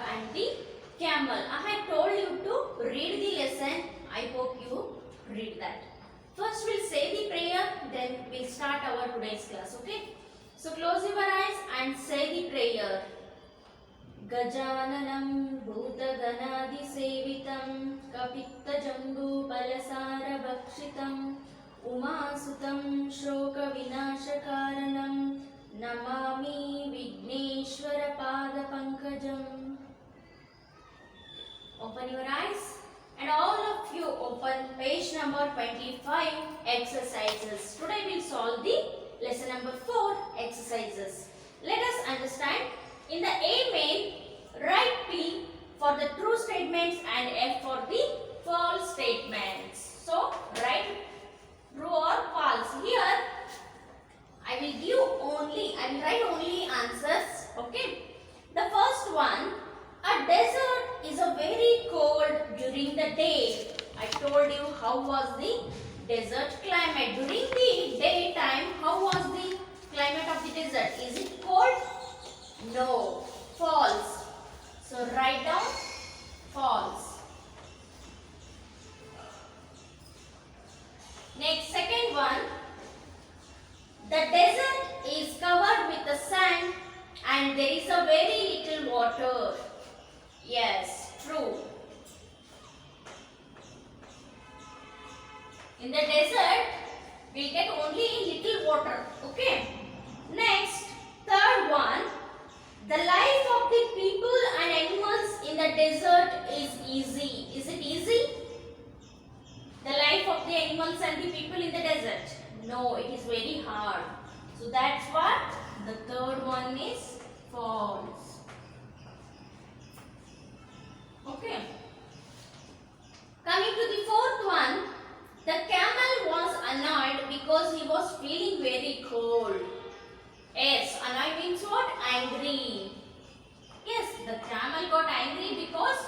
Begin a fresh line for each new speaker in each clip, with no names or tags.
and the camel. I had told you to read the lesson. I hope you read that. First we'll say the prayer, then we'll start our today's class, okay? So close your eyes and say the prayer. Gajananam Bhutaganadisevitam Kapittajambupalasaravakšitam Umasutam Shokavinashakaranam Namami Vigneshwara Padapankajam. Open your eyes and all of you open page number 25 exercises. Today we will solve the lesson number 4 exercises. Let us understand. In the A main, write P for the true statements and F for the false statements. So write true or false. Here I will write only answers. Okay. The first one, a desert is a very cold during the day. I told you how was the desert climate. During the daytime, how was the climate of the desert? Is it cold? No. False. So write down false. Next, second one. The desert is covered with the sand and there is a very little water. Yes, true. In the desert, we'll get only little water. Okay. Next, third one. The life of the people and animals in the desert is easy. Is it easy? The life of the animals and the people in the desert? No, it is very hard. So that's what the third one is false. Okay. Coming to the fourth one, the camel was annoyed because he was feeling very cold. Yes, annoyed means what? Angry. Yes, the camel got angry because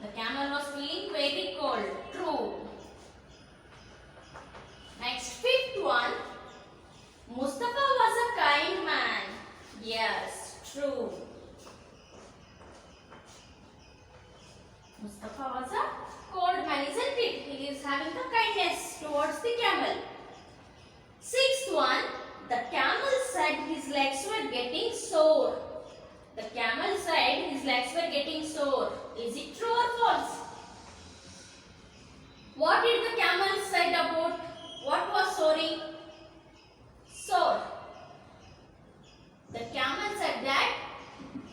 the camel was feeling very cold. True. Next, fifth one. Mustafa was a kind man. Yes, true. Mustafa was a cold man, isn't it? He is having the kindness towards the camel. Sixth one. The camel said his legs were getting sore. The camel said his legs were getting sore. Is it true or false? What did the camel said about what was soring? Sore. The camel said that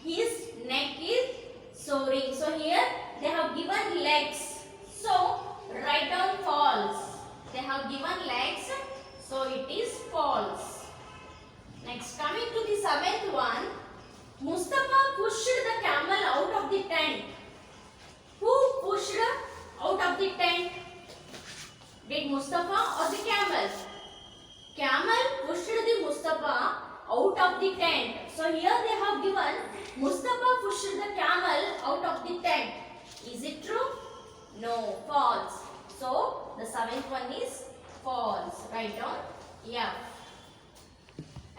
his neck is soaring. So here they have given legs. So write down false. They have given legs. So it is false. Next, coming to the seventh one, Mustafa pushed the camel out of the tent. Who pushed out of the tent? Did Mustafa or the camel? Camel pushed the Mustafa out of the tent. So here they have given Mustafa pushed the camel out of the tent. Is it true? No, false. So the seventh one is false. Write down yeah.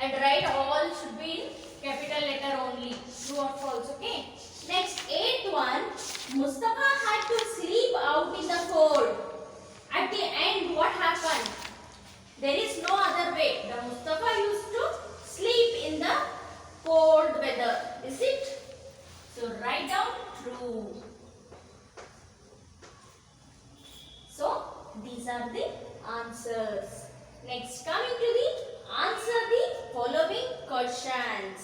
And write all should be in capital letter only. True or false, okay? Next, eighth one. Mustafa had to sleep out in the cold. At the end, what happened? There is no other way. The Mustafa used to sleep in the cold weather. Is it? So, write down true. So, these are the answers. Next, coming to the answer the following questions.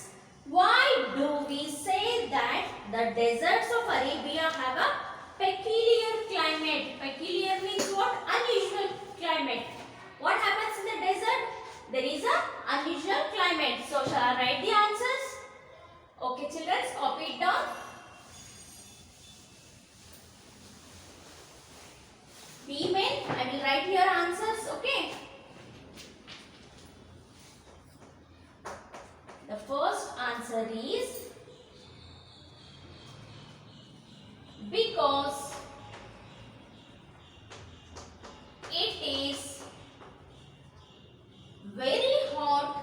Why do we say that the deserts of Arabia have a peculiar climate? Peculiar means what? Unusual climate. What happens in the desert? There is a unusual climate. So shall I write the answers? Okay children, copy it down. B main, I will write here answers. Okay. The first answer is because it is very hot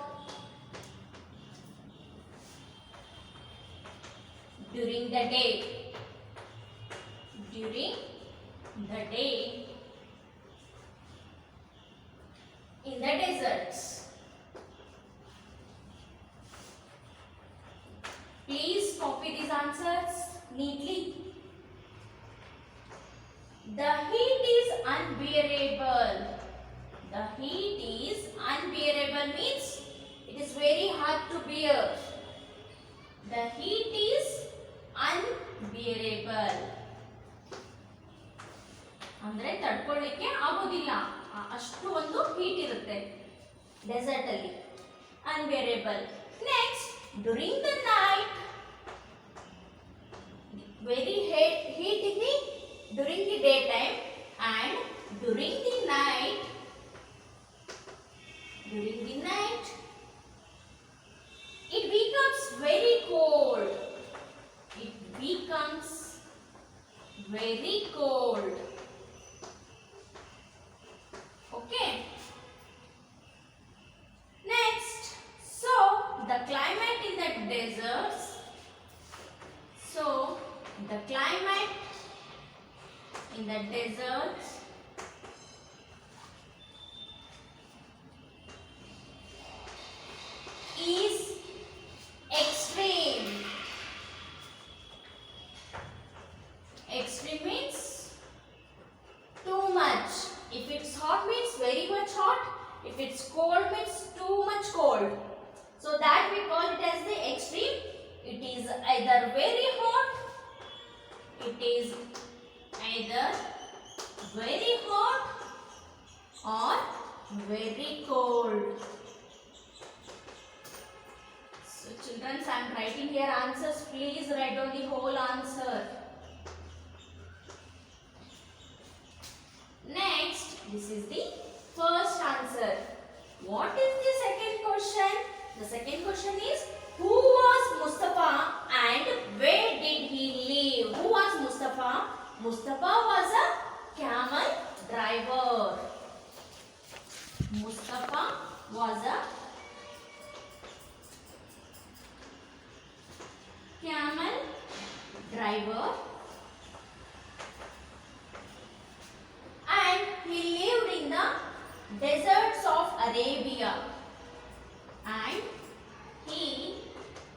during the day. during the day in the deserts. Please copy these answers neatly. The heat is unbearable. The heat is unbearable means it is very hard to bear. The heat is unbearable. ಅಂದ್ರೆ ತಡ್ಕೊಳ್ಳಿಕ್ಕೆ ಆಗೋದಿಲ್ಲ, ಅಷ್ಟು ಒಂದು heat ಇರುತ್ತೆ desert ಅಲ್ಲಿ. Unbearable. Next, during the night very heat in the during the daytime, and during the night it becomes very cold. It becomes very cold. Okay. Next, so the climate in the deserts. So the climate in the deserts is extreme. Extreme means too much. If it's hot means very much hot. If it's cold means too much cold. So that we call it as the extreme. It is either very hot, it is either very hot or very cold. So children, I am writing here answers. Please write down the whole answer. Next, this is the first answer. What is the second question? The second question is, who was Mustafa and where did he live? Who was Mustafa? Mustafa was a camel driver. Mustafa was a camel driver, and he lived in the deserts of Arabia. And he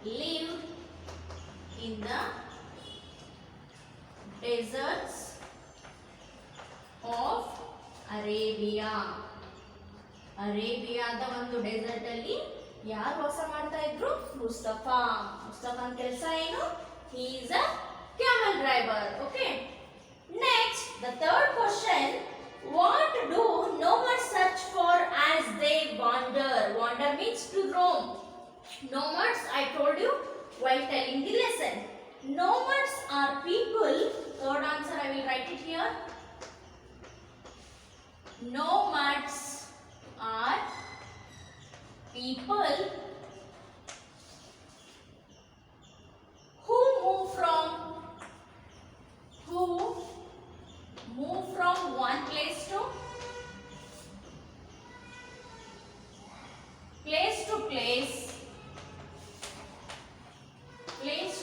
lived in the deserts of Arabia. ಅರೇಬಿಯಾದ ಒಂದು dessert ಅಲ್ಲಿ ಯಾರು ವಾಸ ಮಾಡ್ತಾ ಇದ್ರು? ಮುಸ್ತಫಾ. ಮುಸ್ತಫಾನ್ ಕೆಲಸ ಏನು? He is a camel driver. Okay. Next, the third question. What do nomads search for as they wander? Wander means to roam. Nomads, I told you while telling the lesson. Nomads are people. Third answer, I will write it here. Nomads are people who move from one place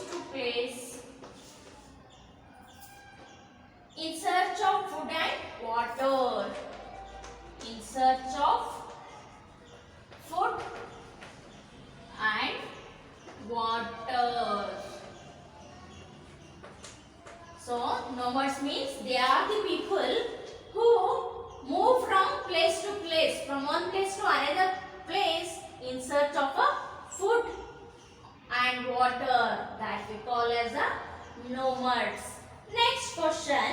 to place in search of food and water. In search of food and water. So nomads means they are the people who move from place to place, from one place to another place in search of a food and water. That we call as a nomads. Next question.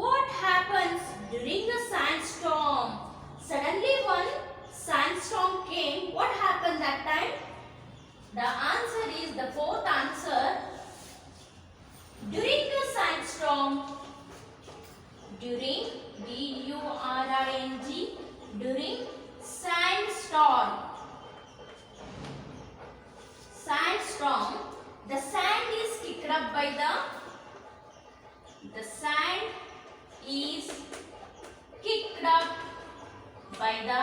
What happens during a sandstorm? Suddenly one sandstorm came. What happened that time? The answer is the fourth answer. During the sandstorm, during D-U-R-I-N-G, during sandstorm, the sand is kicked up by the sand is kicked up by the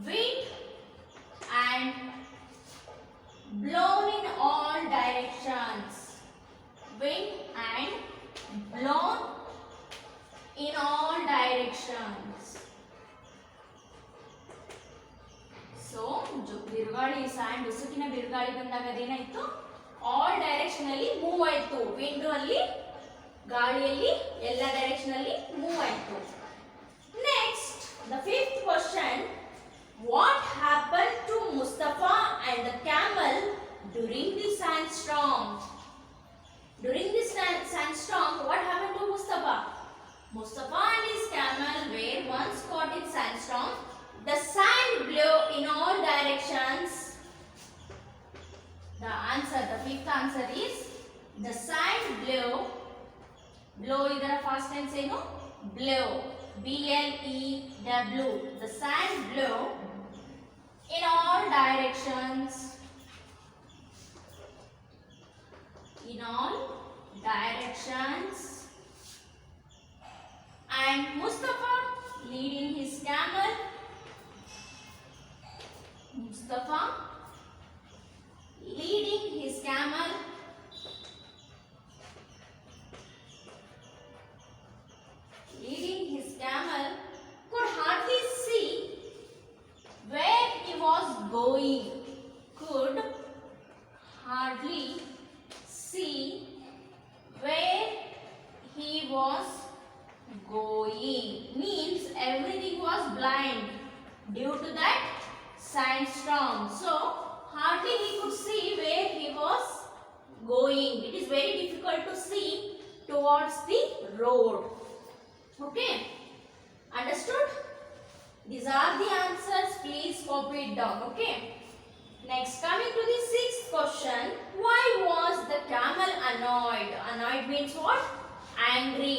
wind and blown in ಮುಸುಕಿನ ಬಿರುಗಾಳಿ ಬಂದಾಗ ಅದೇನಾಯ್ತು, all direction ಅಲ್ಲಿ move ಆಯ್ತು. Wind ಅಲ್ಲಿ ಗಾಳಿಯಲ್ಲಿ ಎಲ್ಲ direction ಅಲ್ಲಿ ಮೂವ್ ಆಯ್ತು. Next the fifth question, what happen to Mustafa and the camel during the sandstorm? During this sandstorm, what happened to Mustafa? Mustafa and his camel were once caught in sandstorm. The sand blew in all directions. The answer, the fifth answer is the sand blew. Blow idara fast tense eno? Blew. B-L-E-W. The sand blew in all directions. In all directions, and Mustafa leading his camel, Mustafa leading his camel could hardly see where he was going. Could hardly see where he was going. Means everything was blind due to that sandstorm. So hardly he could see where he was going. It is very difficult to see towards the road. Okay, understood? These are the answers. Please copy it down. Okay. Next, coming to the sixth question, why was the camel annoyed? Annoyed means what? Angry.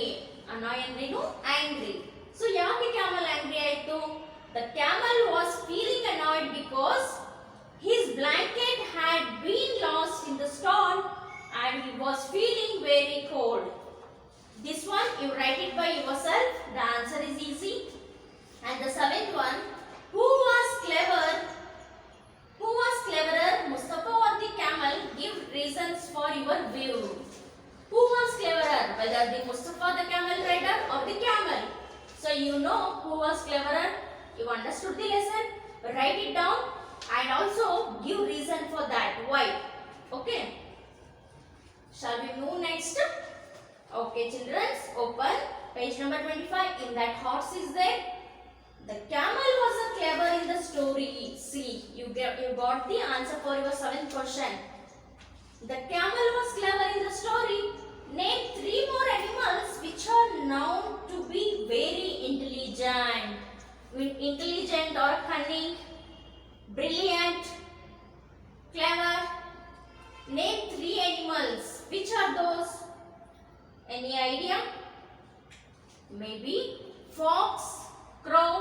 Annoyed ಅಂದ್ರೆ ಏನು? Angry. So ಯಾಕೆ camel angry ಆಯಿತು? The camel was feeling annoyed because his blanket had been lost in the storm and he was feeling very cold. This one you write it by yourself. The answer is easy. And the seventh one, who was clever? Who was cleverer, Mustafa or the camel? Give reasons for your view. Who was cleverer, whether the Mustafa, the camel rider, or the camel? So you know who was cleverer. You understood the lesson. Write it down and also give reason for that. Why? Okay. Shall we move next? Okay, children. Open page number 25. In that horse is there. The camel was a clever in the story. See, you got the answer for your seventh question. The camel was clever in the story. Name 3 more animals which are known to be very intelligent. Intelligent or cunning, brilliant, clever. Name 3 animals. Which are those? Any idea? Maybe fox, crow,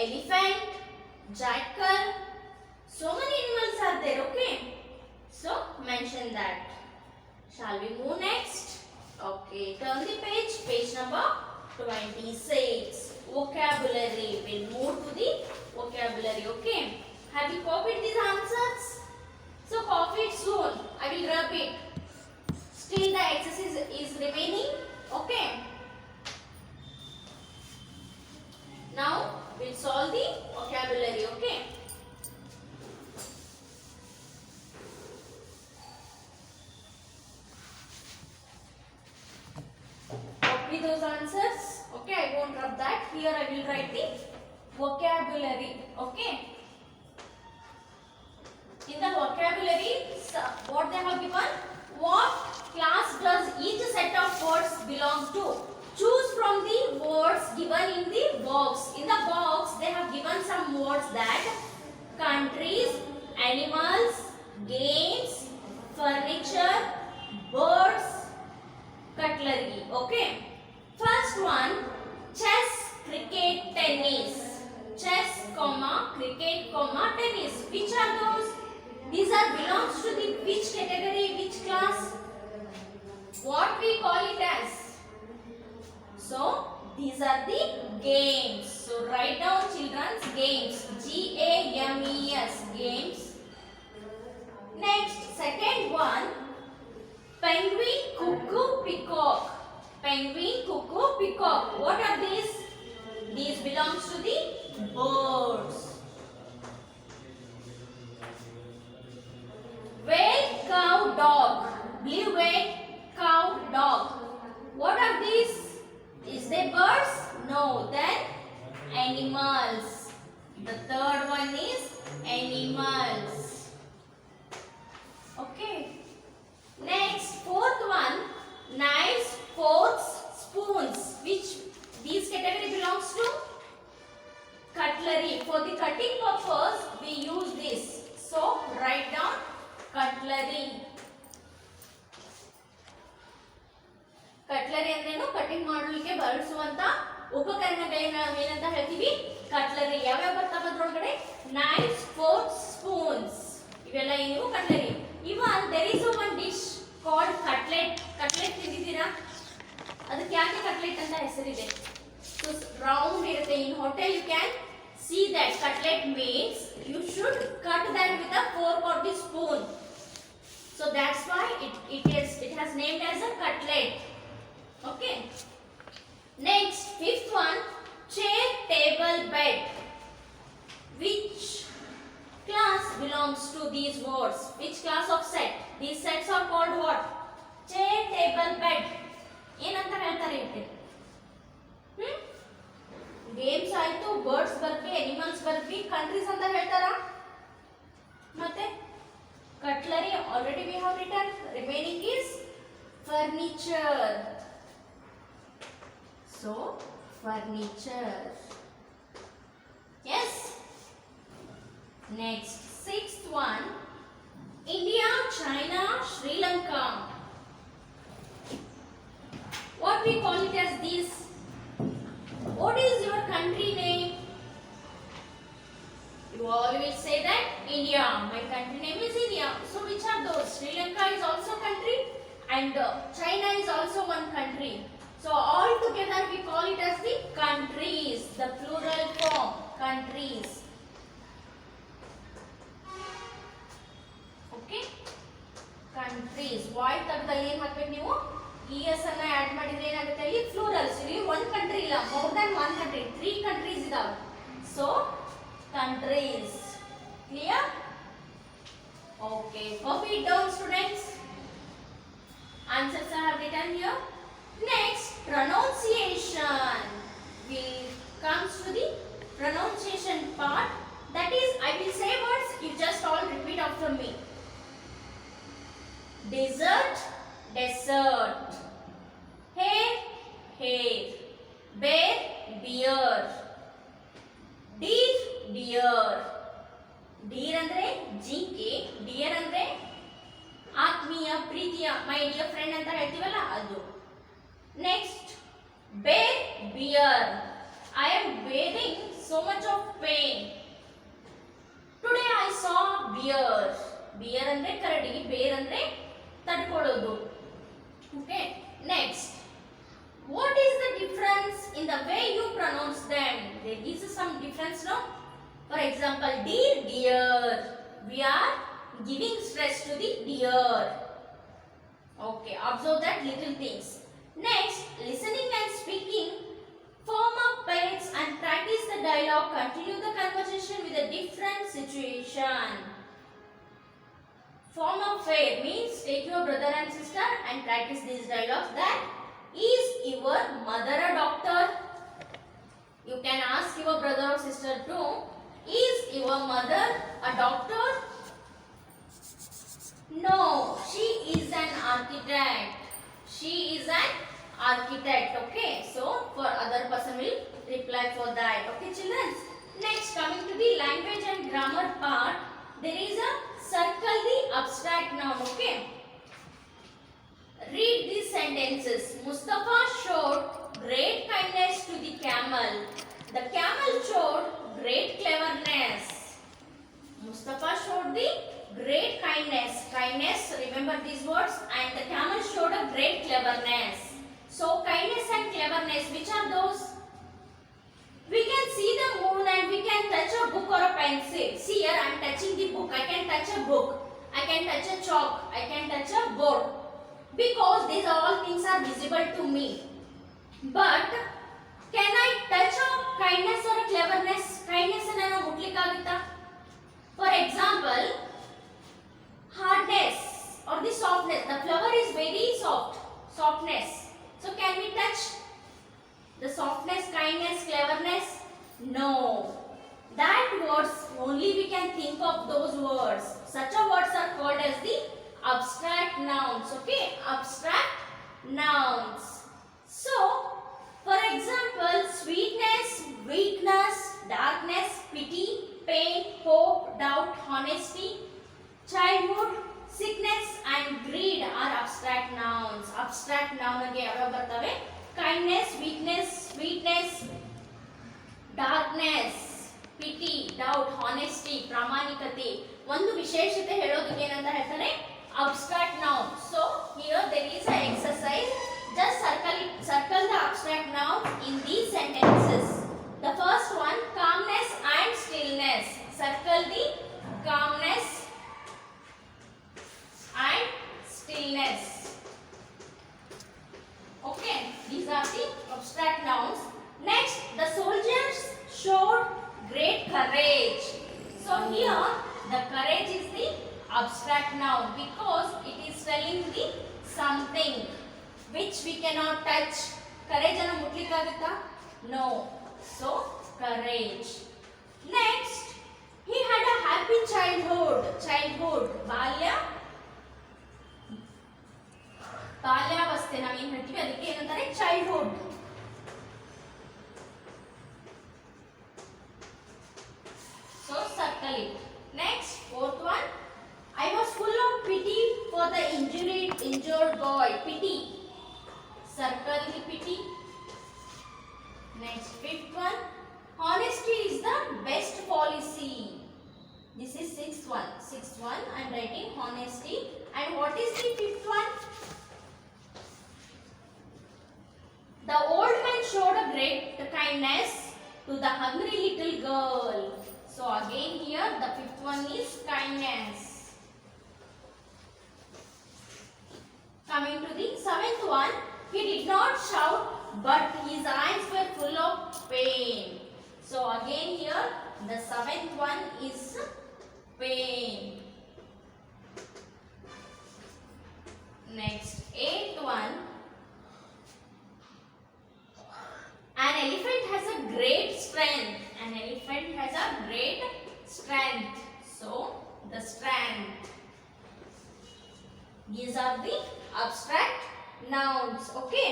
elephant, jackal. So many animals are there, okay? So mention that. Shall we move next? Okay, turn the page, page number 26. Vocabulary. We'll move to the vocabulary, okay? Have you copied these answers? So copy it soon. I will repeat. Still the exercise is remaining, okay? Now we'll solve the vocabulary, okay? Copy those answers, okay? I won't rub that. Here I will write the vocabulary, okay? In the vocabulary, what they have given? What class does each set of words belong to? Choose from the words given in the box. In the box, they have given some words that countries, animals, games, furniture, birds, cutlery. Okay. First one, chess, cricket, tennis. Chess, comma, cricket, comma, tennis. Which are those? These are belongs to the which category, which class? What we call it as? So, these are the games. So, write down children's games. G-A-M-E-S, games. Next, second one, penguin, cuckoo, peacock. Penguin, cuckoo, peacock. What are these? These belongs to the birds. blue-eyed cow, dog. What are these? Is they birds? No, then animals. The third one is animals. Okay. Next, fourth one, knives, forks, spoons. Which these category belongs to? Cutlery. For the cutting purpose, we use this. So, write down cutlery. Cutlery ಅಂದ್ರೇನು? Cutting ಮಾಡಲಿಕ್ಕೆ ಬಳಸುವಂತ ಉಪಕರಣಗಳನ್ನ ನಾವು ಏನಂತ ಹೇಳ್ತೀವಿ? Cutlery. ಯಾವ್ಯಾವ ಬರ್ತಾವ ಅದ್ರೊಳಗಡೆ? Knives, forks, spoons. ಇವೆಲ್ಲ ಏನು? Cutlery. Even there is one dish called cutlet. Cutlet ತಿಂದಿದ್ದೀರಾ? ಅದಕ್ಕೆ ಯಾಕೆ ಕಟ್ಲೆಟ್ ಅಂತ ಹೆಸರಿದೆ? ಸೊ ರೌಂಡ್ ಇರುತ್ತೆ. In hotel you can see that cutlet means you should cut that with a fork or the spoon. So that's why it has named as a cutlet. Okay. Next, fifth one, chair, table, bed. Which class belongs to these words? Which class of set? These sets are called what? Chair, table, bed. ಏನಂತ ಹೇಳ್ತಾರೆ ಇದಕ್ಕೆ? Games ಆಯ್ತು, birds ಬರ್ಬಿ, animals ಬರ್ಬಿ, countries ಅಂತ ಹೇಳ್ತಾರಾ? ಮತ್ತೆ cutlery already we have written. Remaining is furniture. So furniture. Yes. Next, sixth one, India, China, Sri Lanka. What we call it as this? What is your country name? You all will say that India. My country name is India. So which are those? Sri Lanka is also country and China is also one country. So all together we call it as the countries, the plural form, countries. Okay? Countries. Why ತಗದಲ್ಲಿ ಏನು ಹಾಕಬೇಕು ನೀವು? ES ಅನ್ನ add ಮಾಡಿದ್ರೆ ಏನಾಗುತ್ತೆ? ಇಲ್ಲಿ plurals. ಇಲ್ಲಿ one country ಇಲ್ಲ, more than one country. 3 countries ಇದಾವೆ. So countries. Clear? Okay. Copy it down, students. Answers I have written here. Next, pronunciation. We comes to the pronunciation part. That is, I will say words, you just all repeat after me. Desert, desert. Hair, hair. Bear, bear. Deer, deer. Deer andre ಜಿಂಕೆ, deer andre ಆತ್ಮೀಯ, ಪ್ರೀತಿಯ, my dear friend ಅಂತ ಹೇಳ್ತೀವಲ್ಲ ಅದು. Next, bear, bear. I am bearing so much of pain. Today I saw bear. Bear andre Karadi, bear andre ತಡ್ಕೊಳ್ಳೋದು. Okay. Next, what is the difference in the way you pronounce them? There is some difference, no? For example, deer, deer. We are giving stress to the deer. Okay. Observe that little things. Next, listening and speaking. Form up pairs and practice the dialogue. Continue the conversation with a different situation. Form up pair means take your brother and sister and practice these dialogues. That is your mother a doctor? You can ask your brother or sister too. Is your mother a doctor? No, she is an architect. She is an architect. Okay, so for other person will reply for that. Okay, children. Next, coming to the language and grammar part, there is a circle the abstract noun. Okay, read these sentences. Mustafa showed great kindness to the camel. The camel showed great cleverness. Mustafa showed the great kindness. Kindness, remember these words. And the camel showed a great cleverness. So kindness and cleverness, which are those? We can see the moon and we can touch a book or a pencil. See here, I am touching the book. I can touch a book. I can touch a chalk. I can touch a board. Because these all things are visible to me. But can I touch a kindness or a cleverness? Kindness and mutlikagutta. For example, hardness or the softness. The flower is only we can think of those words. Such a words are called as the abstract nouns. Okay, abstract nouns. So for example, sweetness, weakness, darkness, pity, pain, hope, doubt, honesty, childhood, sickness and greed are abstract nouns. Abstract noun age ಯಾವ ಬರ್ತವೆ? Kindness, weakness, sweetness, darkness, pity, doubt, honesty, ಪ್ರಾಮಾಣಿಕತೆ. ಒಂದು ವಿಶೇಷತೆ ಹೇಳೋದಕ್ಕೆ ಏನಂತ ಹೇಳ್ತಾರೆ? Abstract noun. So here there is a exercise. Just circle the abstract noun in these sentences. The first one, calmness and stillness. Circle the calmness and stillness. Okay, these are the abstract nouns. Next, the soldiers showed great courage. So here the courage is the abstract noun because it is telling the something which we cannot touch. Courage ಅನ್ನು ಮುಟ್ಲಿಕ್ಕಾಗುತ್ತಾ? No. So courage. Next, he had a happy childhood. ಬಾಲ್ಯಾವಸ್ಥೆ ನಾವೇನು ಹೇಳ್ತೀವಿ ಅದಕ್ಕೆ ಏನಂತಾರೆ? Childhood. So circle it. Next, fourth one, I was full of pity for the injured boy. Pity. Circle the pity. Next, fifth one, honesty is the best policy. This is sixth one. I am writing honesty. And what is the fifth one? The old man showed a great kindness to the hungry little girl. So again here the fifth one is kindness. Coming to the seventh one, he did not shout but his eyes were full of pain. So again here the seventh one is pain. Next, eighth one, an elephant has a great strength. So the strength. These are the abstract nouns. Okay.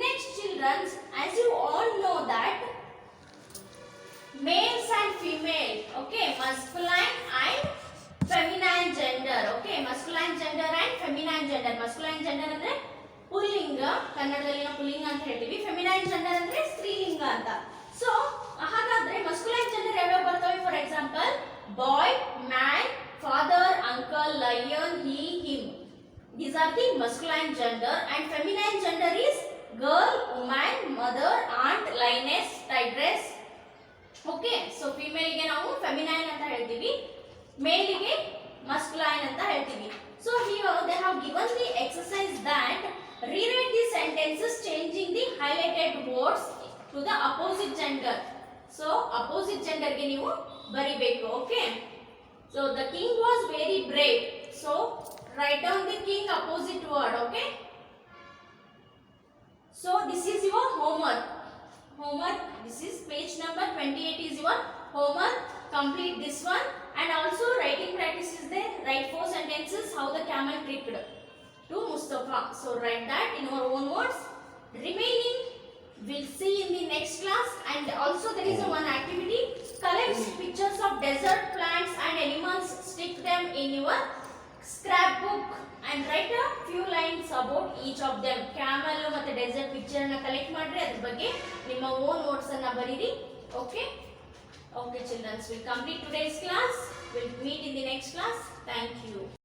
Next, children, as you all know that males and female, okay, masculine and feminine gender, okay, masculine gender and feminine gender. Masculine gender ಅಂದ್ರೆ ಪುಲ್ಲಿಂಗ, ಕನ್ನಡದಲ್ಲಿ ನಾವು ಪುಲ್ಲಿಂಗ ಅಂತ ಹೇಳ್ತೀವಿ. Feminine gender ಅಂದ್ರೆ ಸ್ತ್ರೀಲಿಂಗ ಅಂತ. ಸೊ ಹಾಗಾದ್ರೆ ಮಸ್ಕುಲೈನ್ ಜೆಂಡರ್ ಯಾವ್ಯಾವ ಬರ್ತವೆ? For example, boy, man, father, uncle, lion, he, him. These are the masculine gender. And feminine gender is girl, woman, mother, aunt, lioness, tigress. Okay, so female ಗೆ ನಾವು feminine ಅಂತ ಹೇಳ್ತೀವಿ, male ಗೆ masculine ಅಂತ ಹೇಳ್ತೀವಿ. So here they have given the exercise that rewrite the sentences changing the highlighted words to the opposite gender. So opposite gender ಗೆ ನೀವು ಬರಿಬೇಕು. Okay, so the king was very brave. So write down the king opposite word. Okay, so this is your homework. This is page number 28 is your homework. Complete this one. And also writing practice is there. Write 4 sentences how the camel tricked to Mustafa. So write that in your own words. Remaining we'll see in the next class. And also there is a one activity. Collect pictures of desert plants and animals. Stick them in your scrapbook and write a few lines about each of them. Camel ಮತ್ತು desert picture ಅನ್ನು collect ಮಾಡ್ರಿ, ಅದರ ಬಗ್ಗೆ ನಿಮ್ಮ own notes ಅನ್ನು ಬರೀರಿ. Okay. Okay children, we'll complete today's class. We'll meet in the next class. Thank you.